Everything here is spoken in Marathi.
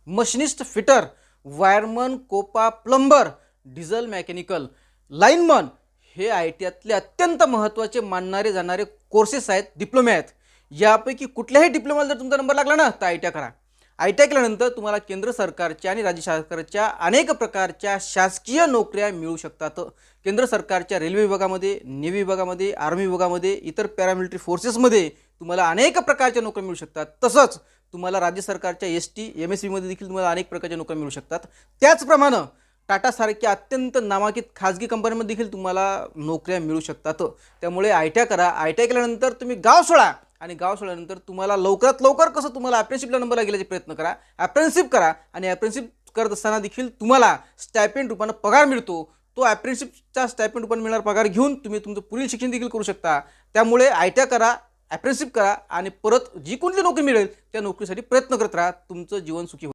Machinist fitter, wireman, COPA, plumber, diesel mechanical, lineman हे ITतले अत्यंत महत्त्वाचे मानणारे जाणारे कोर्सेस आहेत, डिप्लोमे आहेत. यापैकी कुठल्याही डिप्लोमाला जर तुमचा नंबर लागला ना तर ITI करा. ITI केल्यानंतर तुम्हाला केंद्र सरकारच्या आणि राज्य सरकारच्या अनेक प्रकारच्या शासकीय नोकऱ्या मिळू शकतात. केंद्र सरकारच्या रेल्वे विभागामध्ये, नेव्ही विभागामध्ये, आर्मी विभागामध्ये, इतर पॅरामिलिटरी फोर्सेसमध्ये तुम्हाला अनेक प्रकारच्या नोकऱ्या मिळू शकतात. तसंच तुम्हाला राज्य सरकारच्या ST, MSV मध्ये देखील तुम्हाला अनेक प्रकारच्या नोकऱ्या मिळू शकतात. त्याचप्रमाणे टाटा सारख्या अत्यंत नामांकित खाजगी कंपन्यांमध्ये देखील तुम्हाला नोकऱ्या मिळू शकतात. त्यामुळे ITI करा. ITI केल्यानंतर तुम्ही गाव सोडा आणि गाव सोडल्यानंतर तुम्हाला लवकरात लवकर कसं तुम्हाला अप्रेंटिसशिपला नंबर गेल्याचे प्रयत्न करा. अप्रेंटिसशिप करा आणि अप्रेंटिसशिप करत असताना देखील तुम्हाला स्टायपेंड रूपाने पगार मिळतो. तो अप्रेंटिसशिपचा स्टायपेंड रूपाने मिळणारा पगार घेऊन तुम्ही तुमचं पुढील शिक्षण देखील करू शकता. त्यामुळे ITI करा, अप्रेंटिसशिप करा आणि परत जी कोणती नोकरी मिळेल त्या नोकरीसाठी प्रयत्न करत राहा. तुमचं जीवन सुखी